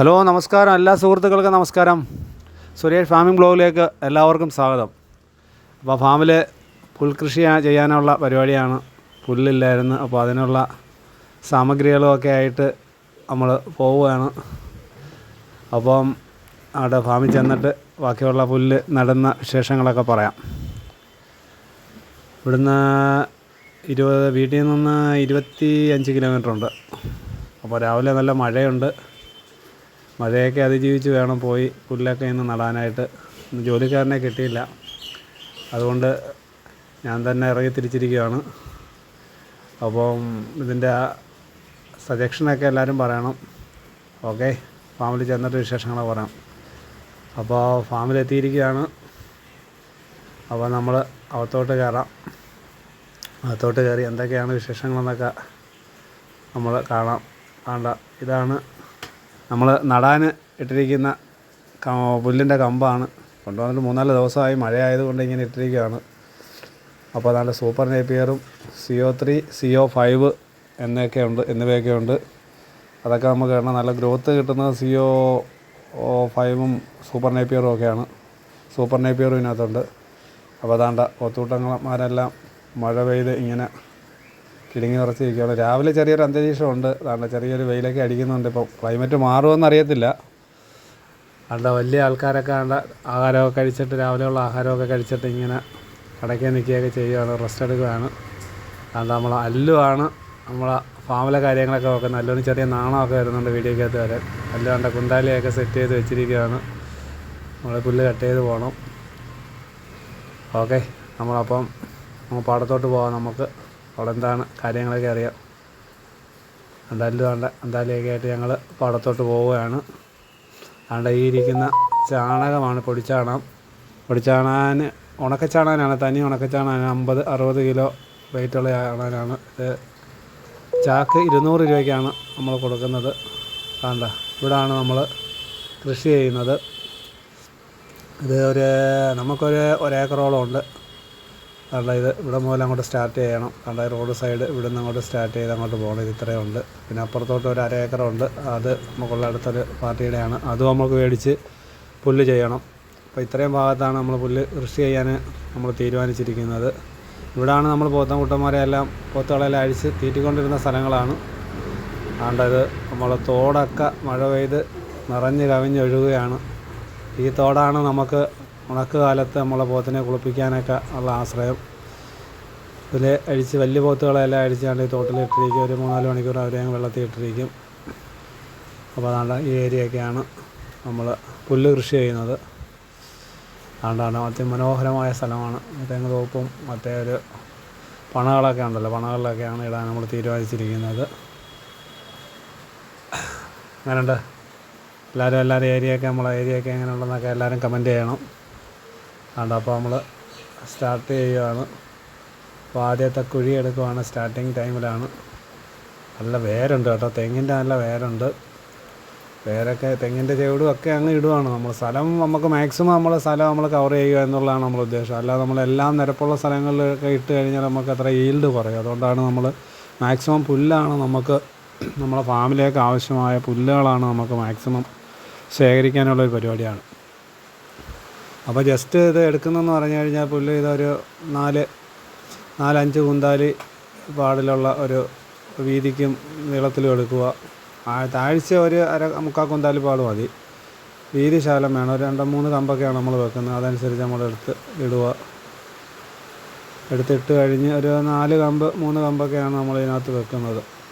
Hello നമസ്കാരം, എല്ലാ സുഹൃത്തുക്കൾക്കും നമസ്കാരം. സുരേഷ് ഫാമിംഗ് ബ്ലോഗിലേക്ക് എല്ലാവർക്കും സ്വാഗതം. അപ്പോൾ ഫാമിൽ പുൽകൃഷി ചെയ്യാനുള്ള പരിപാടിയാണ്. പുല്ലില്ലായിരുന്നു, അപ്പോൾ അതിനുള്ള സാമഗ്രികളുമൊക്കെ ആയിട്ട് നമ്മൾ പോവുകയാണ്. അപ്പം അവിടെ ഫാമിൽ ചെന്നിട്ട് ബാക്കിയുള്ള പുല്ല് നടുന്ന വിശേഷങ്ങളൊക്കെ പറയാം. ഇവിടുന്ന് വീട്ടിൽ നിന്ന് 25 കിലോമീറ്റർ ഉണ്ട്. അപ്പോൾ രാവിലെ നല്ല മഴയുണ്ട്. മഴയൊക്കെ അതിജീവിച്ച് വേണം പോയി പുല്ലൊക്കെ ഇന്ന് നടാനായിട്ട്. ജോലിക്കാരനെ കിട്ടിയില്ല, അതുകൊണ്ട് ഞാൻ തന്നെ ഇറങ്ങി തിരിച്ചിരിക്കുകയാണ്. അപ്പം ഇതിൻ്റെ സജഷനൊക്കെ എല്ലാവരും പറയണം. ഓക്കെ, ഫാമിൽ ചെന്നിട്ട് വിശേഷങ്ങൾ പറയാം. അപ്പോൾ ഫാമിലെത്തിയിരിക്കുകയാണ്. അപ്പോൾ നമ്മൾ അകത്തോട്ട് കയറാം. അകത്തോട്ട് കയറി എന്തൊക്കെയാണ് വിശേഷങ്ങളെന്നൊക്കെ നമ്മൾ കാണാം. ഇതാണ് നമ്മൾ നടാൻ ഇട്ടിരിക്കുന്ന പുല്ലിൻ്റെ കമ്പാണ്. കൊണ്ടുവന്നിട്ട് 3-4 ദിവസമായി, മഴയായതുകൊണ്ട് ഇങ്ങനെ ഇട്ടിരിക്കുകയാണ്. അപ്പോൾ അതാണ്ട് സൂപ്പർ നേപ്പിയറും CO3 CO5 എന്നിവയൊക്കെ ഉണ്ട്. അതൊക്കെ നമുക്ക് ഇടണം. നല്ല ഗ്രോത്ത് കിട്ടുന്നത് CO5ഉം സൂപ്പർ നേപ്പിയറും ഒക്കെയാണ്. സൂപ്പർ നേപ്പിയറും ഇതിനകത്തുണ്ട്. അപ്പോൾ അതാണ്ട് ഒത്തൂട്ടന്മാരെല്ലാം മഴ പെയ്ത് ഇങ്ങനെ കിടുങ്ങി നിറച്ചിരിക്കുകയാണ്. രാവിലെ ചെറിയൊരു അന്തരീക്ഷമുണ്ട്. അതാണ്ട് ചെറിയൊരു വെയിലൊക്കെ അടിക്കുന്നുണ്ട്. ഇപ്പോൾ ക്ലൈമറ്റ് മാറുമെന്ന് അറിയത്തില്ല. വലിയ ആൾക്കാരൊക്കെ ആഹാരമൊക്കെ കഴിച്ചിട്ട്, രാവിലെയുള്ള ആഹാരമൊക്കെ കഴിച്ചിട്ട് ഇങ്ങനെ കടയ്ക്ക് നിൽക്കുകയൊക്കെ ചെയ്യുകയാണ്, റെസ്റ്റ് എടുക്കുകയാണ്. നമ്മൾ അല്ലുവാണ് നമ്മളെ ഫാമിലെ കാര്യങ്ങളൊക്കെ നോക്കുന്നത്. അല്ലുവിന് ചെറിയ നാണമൊക്കെ വരുന്നുണ്ട് വീഡിയോക്കകത്ത് വരെ. അല്ലുവാണ്ട് കുന്താലിയൊക്കെ സെറ്റ് ചെയ്ത് വെച്ചിരിക്കുകയാണ്. നമ്മൾ പുല്ല് കട്ട് ചെയ്ത് പോകണം. ഓക്കെ, നമ്മളപ്പം പാടത്തോട്ട് പോകാം. നമുക്ക് അവിടെ എന്താണ് കാര്യങ്ങളൊക്കെ അറിയാം. അന്താലിയൊക്കെ ആയിട്ട് ഞങ്ങൾ പാടത്തോട്ട് പോവുകയാണ്. ഈ ഇരിക്കുന്ന ചാണകമാണ്, പൊടിച്ചാണാൻ ഉണക്കച്ചാണാനാണ്. തനി ഉണക്കച്ചാണാൻ 50-60 കിലോ വെയിറ്റുള്ള ചാണാനാണ്. ഇത് ചാക്ക് 200 രൂപയ്ക്കാണ് നമ്മൾ കൊടുക്കുന്നത്. ഇവിടാണ് നമ്മൾ കൃഷി ചെയ്യുന്നത്. ഇത് നമുക്കൊരു 1 ഏക്കറോളം ഉണ്ട്. ഇത് ഇവിടെ മുതൽ അങ്ങോട്ട് സ്റ്റാർട്ട് ചെയ്യണം. റോഡ് സൈഡ് ഇവിടെ നിന്ന് അങ്ങോട്ട് സ്റ്റാർട്ട് ചെയ്ത് അങ്ങോട്ട് പോകണം. ഇത് ഇത്രയും ഉണ്ട്. പിന്നെ അപ്പുറത്തോട്ട് ഒരു 1/2 ഏക്കറുണ്ട്. അത് നമുക്കുള്ള അടുത്തൊരു പാർട്ടിയുടെയാണ്. അതും നമുക്ക് മേടിച്ച് പുല്ല് ചെയ്യണം. അപ്പോൾ ഇത്രയും ഭാഗത്താണ് നമ്മൾ പുല്ല് കൃഷി ചെയ്യാൻ നമ്മൾ തീരുമാനിച്ചിരിക്കുന്നത്. ഇവിടാണ് നമ്മൾ പോത്തുകളെല്ലാം അഴിച്ച് തീറ്റിക്കൊണ്ടിരുന്ന സ്ഥലങ്ങളാണ്. ഇത് നമ്മൾ തോടൊക്കെ മഴ പെയ്ത് നിറഞ്ഞ് കവിഞ്ഞൊഴുകുകയാണ്. ഈ തോടാണ് നമുക്ക് ഉണക്ക് കാലത്ത് നമ്മളെ പോത്തിനെ കുളിപ്പിക്കാനൊക്കെ ഉള്ള ആശ്രയം. ഇതിൽ അഴിച്ച് വലിയ പോത്തുകളെല്ലാം അഴിച്ചാണ്ട് ഈ തോട്ടിലിട്ടിരിക്കും. ഒരു 3-4 മണിക്കൂർ അവരെ വെള്ളത്തിൽ ഇട്ടിരിക്കും. അപ്പോൾ ഈ ഏരിയയൊക്കെയാണ് നമ്മൾ പുല്ല് കൃഷി ചെയ്യുന്നത്. അതിമനോഹരമായ സ്ഥലമാണ്. തെങ്ങ് തോപ്പും മറ്റേ ഒരു പണകളൊക്കെ ഉണ്ടല്ലോ, പണകളിലൊക്കെയാണ് ഇടാൻ നമ്മൾ തീരുമാനിച്ചിരിക്കുന്നത്. അങ്ങനെയുണ്ട്. എല്ലാവരും ഏരിയയൊക്കെ നമ്മളെ ഏരിയയൊക്കെ എങ്ങനെ ഉണ്ടെന്നൊക്കെ എല്ലാവരും കമൻറ്റ് ചെയ്യണം. അപ്പോൾ നമ്മൾ സ്റ്റാർട്ട് ചെയ്യുകയാണ്. അപ്പോൾ ആദ്യത്തെ കുഴി എടുക്കുവാണ്. സ്റ്റാർട്ടിങ് ടൈമിലാണ്. നല്ല വേരുണ്ട് കേട്ടോ, തെങ്ങിൻ്റെ നല്ല വേരുണ്ട്. വേരൊക്കെ തെങ്ങിൻ്റെ ചുവടും ഒക്കെ അങ്ങ് ഇടുവാണ്. നമ്മൾ സ്ഥലം നമുക്ക് മാക്സിമം നമ്മൾ കവർ ചെയ്യുക എന്നുള്ളതാണ് നമ്മുടെ ഉദ്ദേശം. അല്ലാതെ നമ്മളെല്ലാം നിരപ്പുള്ള സ്ഥലങ്ങളിലൊക്കെ ഇട്ട് കഴിഞ്ഞാൽ നമുക്ക് അത്ര ഈൽഡ് കുറയും. അതുകൊണ്ടാണ് നമ്മൾ മാക്സിമം പുല്ലാണ് നമ്മളെ ഫാമിലേക്ക് ആവശ്യമായ പുല്ലുകളാണ് നമുക്ക് മാക്സിമം ശേഖരിക്കാനുള്ളൊരു പരിപാടിയാണ്. അപ്പോൾ ജസ്റ്റ് ഇത് എടുക്കുന്നതെന്ന് പറഞ്ഞു കഴിഞ്ഞാൽ പുല്ല് ഇതൊരു 4-5 കുന്താലി പാടിലുള്ള ഒരു വീതിക്കും നീളത്തിലും എടുക്കുക. താഴ്ച ഒരു 1/4 കുന്താലി പാട് മതി. വീതി ശകലം വേണം. ഒരു 2-3 കമ്പൊക്കെയാണ് നമ്മൾ വെക്കുന്നത്. അതനുസരിച്ച് നമ്മൾ എടുത്തിട്ട് കഴിഞ്ഞ് ഒരു 3 കമ്പൊക്കെയാണ് നമ്മൾ ഇതിനകത്ത് വെക്കുന്നത്.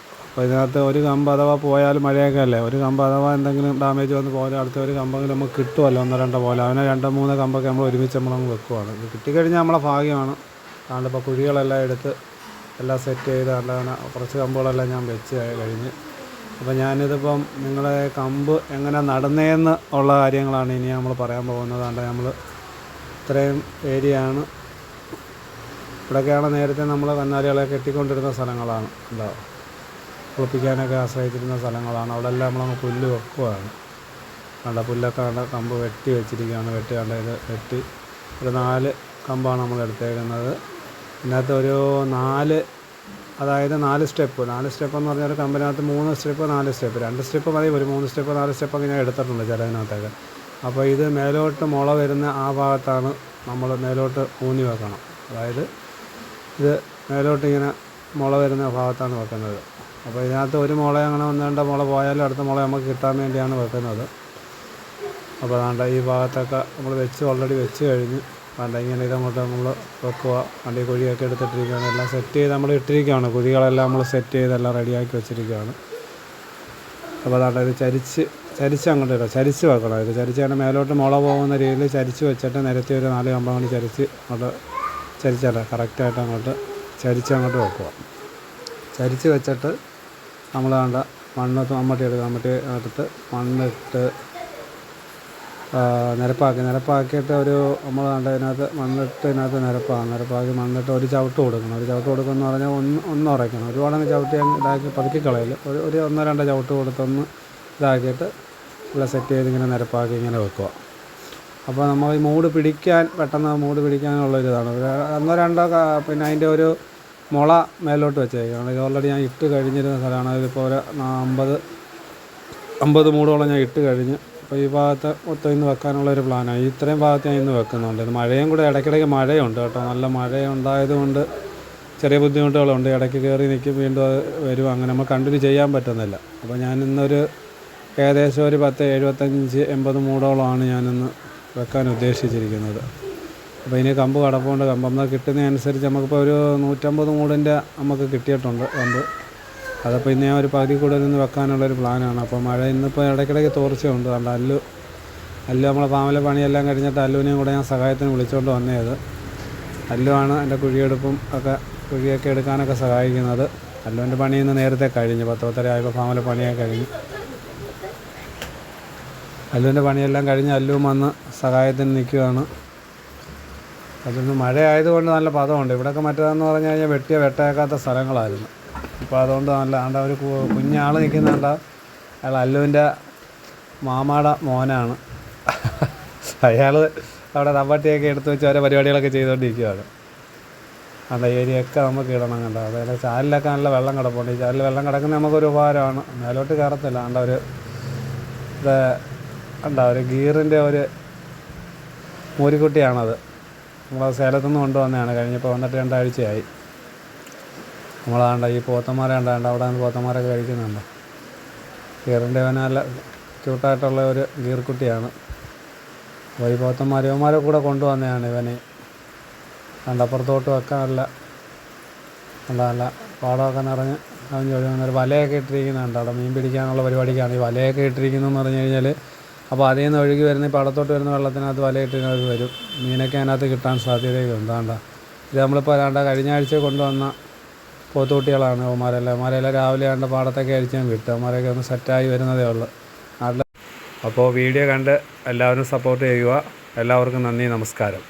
അപ്പോൾ ഇതിനകത്ത് ഒരു കമ്പ് അഥവാ പോയാലും മഴയൊക്കെ അല്ലേ, ഒരു കമ്പ് അഥവാ എന്തെങ്കിലും ഡാമേജ് വന്ന് പോയാൽ അടുത്ത ഒരു കമ്പെങ്കിലും നമുക്ക് കിട്ടുമല്ലോ, 1-2 പോലെ. അവനെ 2-3 കമ്പൊക്കെ നമ്മൾ ഒരുമിച്ച് നമ്മളങ്ങ് വെക്കുവാണ്. ഇത് കിട്ടിക്കഴിഞ്ഞാൽ നമ്മളെ ഭാഗ്യമാണ്. ഇപ്പോൾ കുഴികളെല്ലാം എടുത്ത് എല്ലാം സെറ്റ് ചെയ്ത് കുറച്ച് കമ്പുകളെല്ലാം ഞാൻ വെച്ച് കഴിഞ്ഞ്. അപ്പോൾ ഞാനിതിപ്പം നിങ്ങളെ കമ്പ് എങ്ങനെ നടുന്നതെന്ന് ഉള്ള കാര്യങ്ങളാണ് ഇനി നമ്മൾ പറയാൻ പോകുന്നത്. നമ്മൾ ഇത്രയും ഏരിയയാണ്. ഇവിടെയൊക്കെയാണ് നേരത്തെ നമ്മൾ കന്നാലികളെ കെട്ടിക്കൊണ്ടിരുന്ന സ്ഥലങ്ങളാണ്. കുളിപ്പിക്കാനൊക്കെ ആശ്രയിച്ചിരുന്ന സ്ഥലങ്ങളാണ്. അവിടെ എല്ലാം നമ്മളങ്ങ് പുല്ല് വെക്കുകയാണ്. പുല്ലൊക്കെ കമ്പ് വെട്ടി വെച്ചിരിക്കുകയാണ്. ഇത് വെട്ടി ഒരു 4 കമ്പാണ് നമ്മൾ എടുത്തേക്കുന്നത്. ഇതിനകത്ത് ഒരു 4 അതായത് 4 സ്റ്റെപ്പ് എന്ന് പറഞ്ഞാൽ കമ്പിനകത്ത് 3 സ്റ്റെപ്പ് 4 സ്റ്റെപ്പ് 2 സ്റ്റെപ്പ് മതി, ഒരു 3 സ്റ്റെപ്പ് 4 സ്റ്റെപ്പൊക്കെ ഞാൻ എടുത്തിട്ടുണ്ട് ചിലതിനകത്തൊക്കെ. അപ്പോൾ ഇത് മേലോട്ട് മുള വരുന്ന ആ ഭാഗത്താണ് നമ്മൾ മേലോട്ട് ഊന്നി വെക്കണം. അതായത് ഇത് മേലോട്ട് ഇങ്ങനെ മുള വരുന്ന ഭാഗത്താണ് വെക്കുന്നത്. അപ്പോൾ ഇതിനകത്ത് ഒരു മുള അങ്ങനെ 1-2 മുള പോയാലും അടുത്ത മുള നമുക്ക് കിട്ടാൻ വേണ്ടിയാണ് വെക്കുന്നത്. അപ്പോൾ അതാണ്ട് ഈ ഭാഗത്തൊക്കെ നമ്മൾ ഓൾറെഡി വെച്ച് കഴിഞ്ഞ് വേണ്ട ഇങ്ങനെ ഇതങ്ങോട്ട് നമ്മൾ വെക്കുക. വണ്ടി കുഴിയൊക്കെ എടുത്തിട്ടിരിക്കുകയാണ്, എല്ലാം സെറ്റ് ചെയ്ത് നമ്മൾ ഇട്ടിരിക്കുകയാണ്. കുഴികളെല്ലാം നമ്മൾ സെറ്റ് ചെയ്തെല്ലാം റെഡിയാക്കി വെച്ചിരിക്കുകയാണ്. അപ്പോൾ അതാണ്ട് ഇത് ചരിച്ച് അങ്ങോട്ട് ഇടാം, ചരിച്ച് വെക്കണം. ഇത് ചരിച്ച് അങ്ങനെ മേലോട്ട് മുള പോകുന്ന രീതിയിൽ ചരിച്ച് വെച്ചിട്ട് നിരത്തി ഒരു 4 കമ്പം കൊണ്ട് ചരിച്ച് അങ്ങോട്ട് ചരിച്ചല്ല കറക്റ്റായിട്ട് അങ്ങോട്ട് ചരിച്ച് അങ്ങോട്ട് വെക്കുക. ചരിച്ച് വെച്ചിട്ട് നമ്മൾ വേണ്ട മമ്മട്ടി എടുക്കുക. മമ്മട്ടി എടുത്ത് മണ്ണിട്ട് നിരപ്പാക്കിയിട്ട് ഒരു നമ്മൾ വേണ്ട ഇതിനകത്ത് നിരപ്പാക്കി മണ്ണിട്ട് ഒരു ചവിട്ട് കൊടുക്കണം. ഒരു ചവിട്ട് കൊടുക്കുമെന്ന് പറഞ്ഞാൽ ഒന്ന് ഉറയ്ക്കണം. ഒരുപാടങ്ങ് ചവിട്ടി ഇതാക്കി പതുക്കി കളയില്ല, ഒരു 1-2 ചവിട്ട് കൊടുത്തൊന്ന് ഇതാക്കിയിട്ട് എല്ലാം സെറ്റ് ചെയ്ത് ഇങ്ങനെ നിരപ്പാക്കി ഇങ്ങനെ വെക്കുക. അപ്പോൾ നമ്മൾ ഈ പെട്ടെന്ന് മൂട് പിടിക്കാനുള്ളൊരിതാണ്. 1-2 പിന്നെ അതിൻ്റെ ഒരു മുള മേലോട്ട് വെച്ചേക്കാണ്. ഇത് ഓൾറെഡി ഞാൻ ഇട്ട് കഴിഞ്ഞിരുന്ന സ്ഥലമാണ്. ഇതിപ്പോൾ ഒരു 50 മൂടോളം ഞാൻ ഇട്ട് കഴിഞ്ഞ്. അപ്പോൾ ഈ ഭാഗത്ത് മൊത്തം ഇന്ന് വെക്കാനുള്ളൊരു പ്ലാനാണ്. ഇത്രയും ഭാഗത്ത് ഞാൻ ഇന്ന് വെക്കുന്നുണ്ട്. ഇത് മഴയും കൂടെ ഇടയ്ക്കിടയ്ക്ക് മഴയുണ്ട് കേട്ടോ. നല്ല മഴയുണ്ടായതുകൊണ്ട് ചെറിയ ബുദ്ധിമുട്ടുകളുണ്ട്. ഇടയ്ക്ക് കയറി നിൽക്കും, വീണ്ടും അത് വരും, അങ്ങനെ നമ്മൾ കണ്ടിന്യൂ ചെയ്യാൻ പറ്റുന്നില്ല. അപ്പോൾ ഞാൻ ഇന്നൊരു ഏകദേശം ഒരു 75-80 മൂടോളമാണ് ഞാനിന്ന് വെക്കാൻ ഉദ്ദേശിച്ചിരിക്കുന്നത്. അപ്പോൾ ഇനി കമ്പ് കടപ്പുണ്ട്. കമ്പം കിട്ടുന്നതനുസരിച്ച് നമുക്കിപ്പോൾ ഒരു 150 മൂടിൻ്റെ നമുക്ക് കിട്ടിയിട്ടുണ്ട് കമ്പ്. അതപ്പോൾ ഇന്ന് ഞാൻ ഒരു പകുതി കൂടെ നിന്ന് വെക്കാനുള്ളൊരു പ്ലാനാണ്. അപ്പോൾ മഴ ഇന്നിപ്പോൾ ഇടയ്ക്കിടയ്ക്ക് തോർച്ചയുണ്ട്. അതുകൊണ്ട് അല്ലു നമ്മളെ ഫാമിലെ പണിയെല്ലാം കഴിഞ്ഞിട്ട് അല്ലുവിനെയും കൂടെ ഞാൻ സഹായത്തിന് വിളിച്ചുകൊണ്ട് വന്നത്. അല്ലുവാണ് എൻ്റെ കുഴിയൊക്കെ എടുക്കാനൊക്കെ സഹായിക്കുന്നത്. അല്ലുവിൻ്റെ പണി ഇന്ന് നേരത്തെ കഴിഞ്ഞു, 10:30 ആയപ്പോൾ ഫാമിലെ പണിയൊക്കെ കഴിഞ്ഞു. അല്ലുവിൻ്റെ പണിയെല്ലാം കഴിഞ്ഞ് അല്ലുവും വന്ന് സഹായത്തിന് നിൽക്കുകയാണ്. അതിന് മഴ ആയതുകൊണ്ട് നല്ല പദമുണ്ട്. ഇവിടെയൊക്കെ മറ്റേതെന്ന് പറഞ്ഞു കഴിഞ്ഞാൽ വെട്ടേക്കാത്ത സ്ഥലങ്ങളായിരുന്നു. ഇപ്പോൾ അതുകൊണ്ട് നല്ല ഒരു കുഞ്ഞാൾ നിൽക്കുന്നുണ്ട്. അയാൾ അല്ലുവിൻ്റെ മാമാടെ മോനാണ്. അയാൾ അവിടെ തമ്പട്ടിയൊക്കെ എടുത്ത് വെച്ച് ഓരോ പരിപാടികളൊക്കെ ചെയ്തുകൊണ്ടിരിക്കുകയാണ്. ഏരിയയൊക്കെ നമുക്ക് ഇടണം കണ്ടോ. അതായത് ചാലിലൊക്കെ നല്ല വെള്ളം കിടപ്പുണ്ട്. ഈ ചാലിൽ വെള്ളം കിടക്കുന്നത് നമുക്കൊരു ഉപകാരമാണ്. മേലോട്ട് കയറത്തില്ല. ഒരു ഗീറിൻ്റെ ഒരു മൂരിക്കുട്ടിയാണത്. നമ്മൾ സേലത്തുനിന്ന് കൊണ്ടുവന്നതാണ്. കഴിഞ്ഞപ്പോൾ വന്നിട്ട് 2 ആഴ്ചയായി. ഈ പോത്തന്മാരെ അവിടെ നിന്ന് പോത്തന്മാരൊക്കെ കഴിക്കുന്നുണ്ട്. ഗീറിൻ്റെ നല്ല ക്യൂട്ടായിട്ടുള്ള ഒരു ഗീർക്കുട്ടിയാണ്. അപ്പോൾ ഈ ഇവന്മാരെ കൂടെ കൊണ്ടുവന്നതാണ് ഇവന്. അപ്പുറത്തോട്ട് വെക്കാൻ നല്ല പാടമൊക്കെ നിറഞ്ഞ് ഒരു വലയൊക്കെ ഇട്ടിരിക്കുന്നുണ്ട്. അവിടെ മീൻ പിടിക്കാനുള്ള പരിപാടിക്കാണ് ഈ വലയൊക്കെ ഇട്ടിരിക്കുന്നതെന്ന് പറഞ്ഞു കഴിഞ്ഞാൽ. അപ്പോൾ അതിൽ നിന്ന് ഒഴുകി വരുന്ന ഈ പാടത്തോട്ട് വരുന്ന വെള്ളത്തിനകത്ത് വലയിട്ടിനകത്ത് വരും. മീനൊക്കെ അതിനകത്ത് കിട്ടാൻ സാധ്യതയുണ്ട്. ഇത് നമ്മളിപ്പോൾ കഴിഞ്ഞ ആഴ്ച കൊണ്ടുവന്ന പോത്തുകുട്ടികളാണ് അവന്മാരെല്ലാം രാവിലെ പാടത്തൊക്കെ അഴിച്ച് ഞാൻ വിട്ടു. അവന്മാരൊക്കെ ഒന്ന് സെറ്റായി വരുന്നതേ ഉള്ളൂ. അപ്പോൾ വീഡിയോ കണ്ട് എല്ലാവരും സപ്പോർട്ട് ചെയ്യുക. എല്ലാവർക്കും നന്ദി, നമസ്കാരം.